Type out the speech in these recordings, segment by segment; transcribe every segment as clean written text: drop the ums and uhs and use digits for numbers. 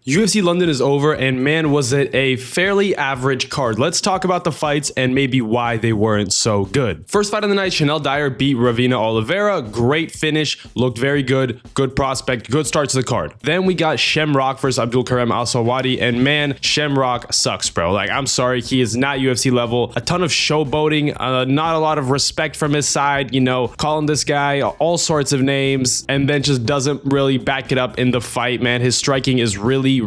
UFC London is over, and man, was it a fairly average card. Let's talk about the fights and maybe why they weren't so good. First fight of the night, Chanel Dyer beat Ravina Oliveira. Great finish, looked very good, good prospect, good start to the card. Then we got Shamrock versus Abdulkarim Al-Sawadi, and man, Shamrock sucks, bro. Like, I'm sorry, he is not UFC level. A ton of showboating, not a lot of respect from his side, you know, calling this guy all sorts of names, and then just doesn't really back it up in the fight, man. His striking is really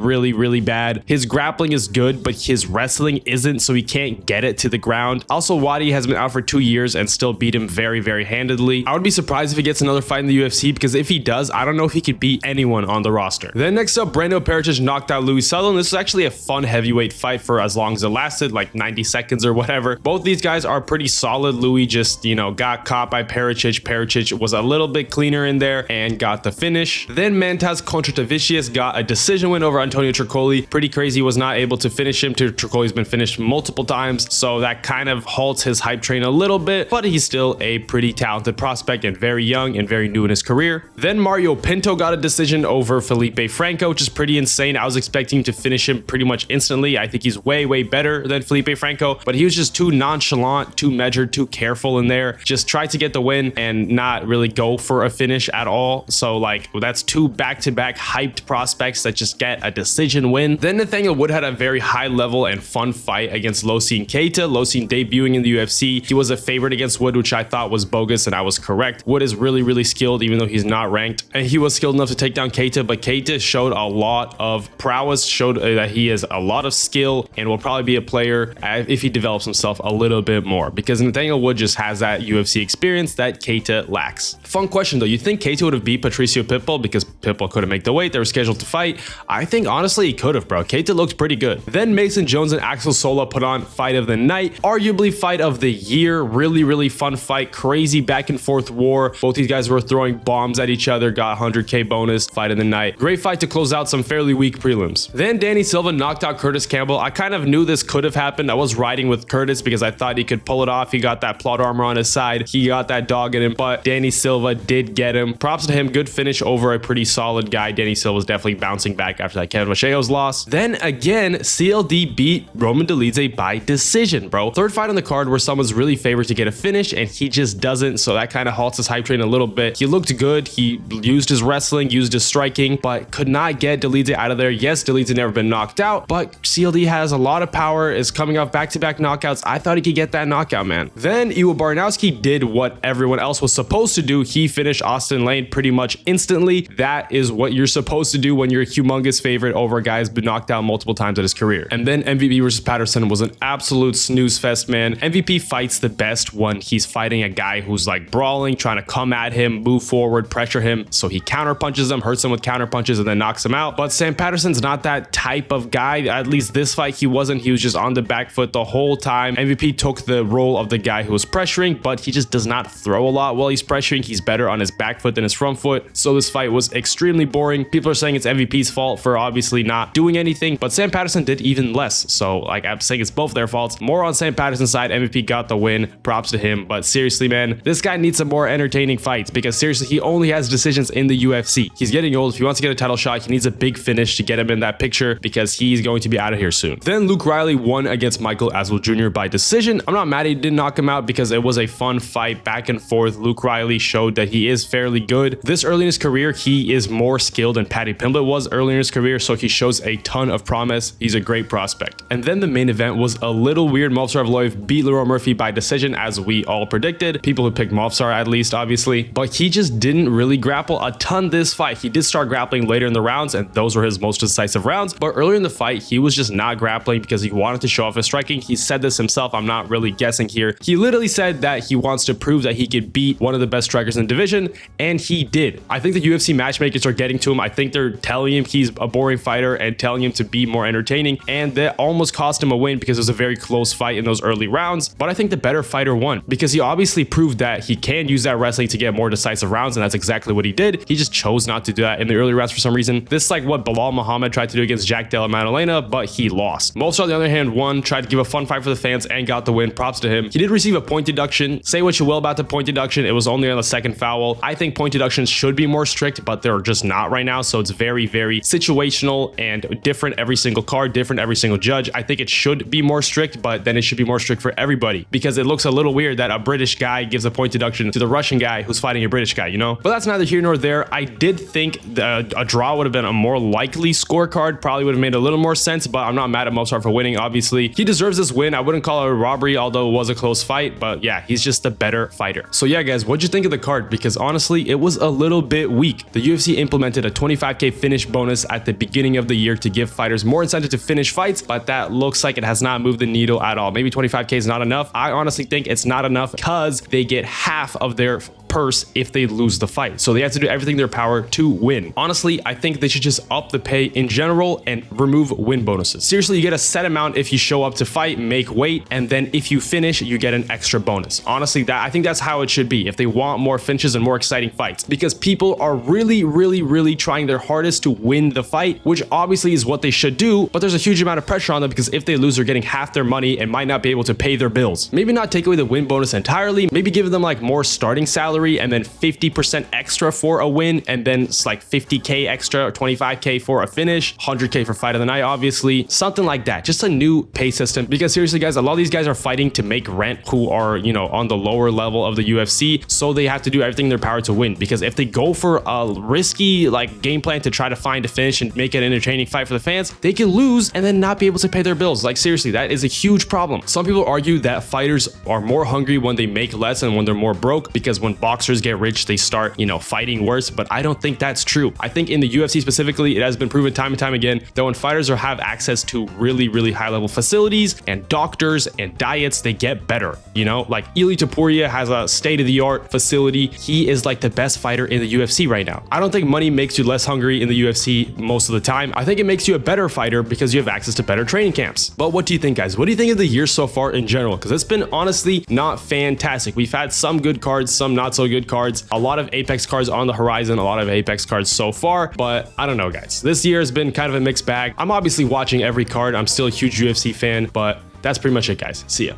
bad. His grappling is good, but his wrestling isn't, so he can't get it to the ground. Also, Wadi has been out for 2 years and still beat him very handedly. I would be surprised if he gets another fight in the UFC, because if he does, I don't know if he could beat anyone on the roster. Then next up, Brando Pericic knocked out Louis Sutherland. This was actually a fun heavyweight fight for as long as it lasted, like 90 seconds or whatever. Both these guys are pretty solid. Louis just, you know, got caught by Pericic. Pericic was a little bit cleaner in there and got the finish. Then Mantas Contratavicius got a decision win over Antonio Tricoli. Pretty crazy, was not able to finish him. Tricoli's been finished multiple times, so that kind of halts his hype train a little bit, but he's still a pretty talented prospect and very young and very new in his career. Then Mario Pinto got a decision over Felipe Franco, which is pretty insane. I was expecting him to finish him pretty much instantly. I think he's way better than Felipe Franco, but he was just too nonchalant, too measured, too careful in there. Just tried to get the win and not really go for a finish at all. So like, that's two back-to-back hyped prospects that just get a decision win. Then Nathaniel Wood had a very high level and fun fight against Losine Keita. Losine debuting in the UFC. He was a favorite against Wood, which I thought was bogus, and I was correct. Wood is really skilled, even though he's not ranked, and he was skilled enough to take down Keita, but Keita showed a lot of prowess, showed that he has a lot of skill and will probably be a player if he develops himself a little bit more, because Nathaniel Wood just has that UFC experience that Keita lacks. Fun question though, you think Keita would have beat Patricio Pitbull because Pitbull couldn't make the weight? They were scheduled to fight. I think honestly he could have, bro. Keita looked pretty good. Then Mason Jones and Axel Sola put on fight of the night, arguably fight of the year. Really fun fight, crazy back and forth war. Both these guys were throwing bombs at each other, got 100k bonus. Fight of the night. Great fight to close out some fairly weak prelims. Then Danny Silva knocked out Curtis Campbell. I kind of knew this could have happened. I was riding with Curtis because I thought he could pull it off. He got that plot armor on his side. He got that dog in him, but Danny Silva did get him. Props to him. Good finish over a pretty solid guy. Danny Silva was definitely bouncing back after that Kevin Macheo's loss. Then again, CLD beat Roman Dolidze by decision, bro. Third fight on the card where someone's really favored to get a finish and he just doesn't, so that kind of halts his hype train a little bit. He looked good. He used his wrestling, used his striking, but could not get Dolidze out of there. Yes, Dolidze never been knocked out, but CLD has a lot of power, is coming off back-to-back knockouts. I thought he could get that knockout, man. Then Iwo Baranowski did what everyone else was supposed to do. He finished Austin Lane pretty much instantly. That is what you're supposed to do when you're a humongous favorite over a guy who's been knocked out multiple times in his career. And then MVP versus Patterson was an absolute snooze fest, man. MVP fights the best when he's fighting a guy who's like brawling, trying to come at him, move forward, pressure him, so he counter punches him, hurts him with counter punches, and then knocks him out. But Sam Patterson's not that type of guy. At least this fight he wasn't. He was just on the back foot the whole time. MVP took the role of the guy who was pressuring, but he just does not throw a lot while he's pressuring. He's better on his back foot than his front foot, so this fight was extremely boring. People are saying it's MVP's fault for obviously not doing anything, but Sam Patterson did even less, so like I'm saying it's both their faults. More on Sam Patterson's side. MVP got the win, props to him, but seriously, man, this guy needs some more entertaining fights, because seriously, he only has decisions in the UFC. He's getting old. If he wants to get a title shot, he needs a big finish to get him in that picture, because he's going to be out of here soon. Then Luke Riley won against Michael Aswell Jr. by decision. I'm not mad he didn't knock him out, because it was a fun fight back and forth. Luke Riley showed that he is fairly good. This early in his career, he is more skilled than Paddy Pimblett was early in his career, so he shows a ton of promise. He's a great prospect. And then the main event was a little weird. Movsar Evloev beat Leroy Murphy by decision, as we all predicted. People who picked Movsar at least, obviously, but he just didn't really grapple a ton this fight. He did start grappling later in the rounds, and those were his most decisive rounds, but earlier in the fight, he was just not grappling because he wanted to show off his striking. He said this himself. I'm not really guessing here. He literally said that he wants to prove that he could beat one of the best strikers in the division, and he did. I think the UFC matchmakers are getting to him. I think they're telling him he's a boring fighter and telling him to be more entertaining, and that almost cost him a win because it was a very close fight in those early rounds. But I think the better fighter won, because he obviously proved that he can use that wrestling to get more decisive rounds, and that's exactly what he did. He just chose not to do that in the early rounds for some reason. This is like what Bilal Muhammad tried to do against Jack Della Maddalena, but he lost. Movsar, on the other hand, won, tried to give a fun fight for the fans, and got the win. Props to him. He did receive a point deduction. Say what you will about the point deduction, it was only on the second foul. I think point deductions should be more strict, but they're just not right now, so it's very situational situational and different every single card, different every single judge. I think it should be more strict, but then it should be more strict for everybody, because it looks a little weird that a British guy gives a point deduction to the Russian guy who's fighting a British guy, you know? But that's neither here nor there. I did think a draw would have been a more likely scorecard, probably would have made a little more sense, but I'm not mad at Mozart for winning. Obviously, he deserves this win. I wouldn't call it a robbery, although it was a close fight, but yeah, he's just the better fighter. So yeah, guys, what'd you think of the card? Because honestly, it was a little bit weak. The UFC implemented a 25k finish bonus at the beginning of the year to give fighters more incentive to finish fights, but that looks like it has not moved the needle at all. Maybe 25k is not enough. I honestly think it's not enough because they get half of their purse if they lose the fight. So they have to do everything in their power to win. Honestly, I think they should just up the pay in general and remove win bonuses. Seriously, you get a set amount if you show up to fight, make weight, and then if you finish, you get an extra bonus. Honestly, I think that's how it should be if they want more finishes and more exciting fights, because people are really trying their hardest to win the fight, which obviously is what they should do, but there's a huge amount of pressure on them because if they lose, they're getting half their money and might not be able to pay their bills. Maybe not take away the win bonus entirely, maybe give them like more starting salary and then 50% extra for a win, and then it's like 50k extra or 25k for a finish, 100k for fight of the night, obviously, something like that. Just a new pay system, because seriously guys, a lot of these guys are fighting to make rent who are, you know, on the lower level of the UFC, so they have to do everything in their power to win, because if they go for a risky like game plan to try to find a finish and make it an entertaining fight for the fans, they can lose and then not be able to pay their bills. Like seriously, that is a huge problem. Some people argue that fighters are more hungry when they make less and when they're more broke, because when boxers get rich, they start, you know, fighting worse, but I don't think that's true. I think in the UFC specifically, it has been proven time and time again that when fighters have access to really high level facilities and doctors and diets, they get better. You know, like Ilia Topuria has a state-of-the-art facility. He is like the best fighter in the UFC right now. I don't think money makes you less hungry in the UFC most of the time. I think it makes you a better fighter because you have access to better training camps. But what do you think, guys? What do you think of the year so far in general? Because it's been honestly not fantastic. We've had some good cards, some not so good cards, a lot of Apex cards on the horizon, a lot of Apex cards so far, but I don't know, guys. This year has been kind of a mixed bag. I'm obviously watching every card. I'm still a huge UFC fan, but that's pretty much it, guys. See ya.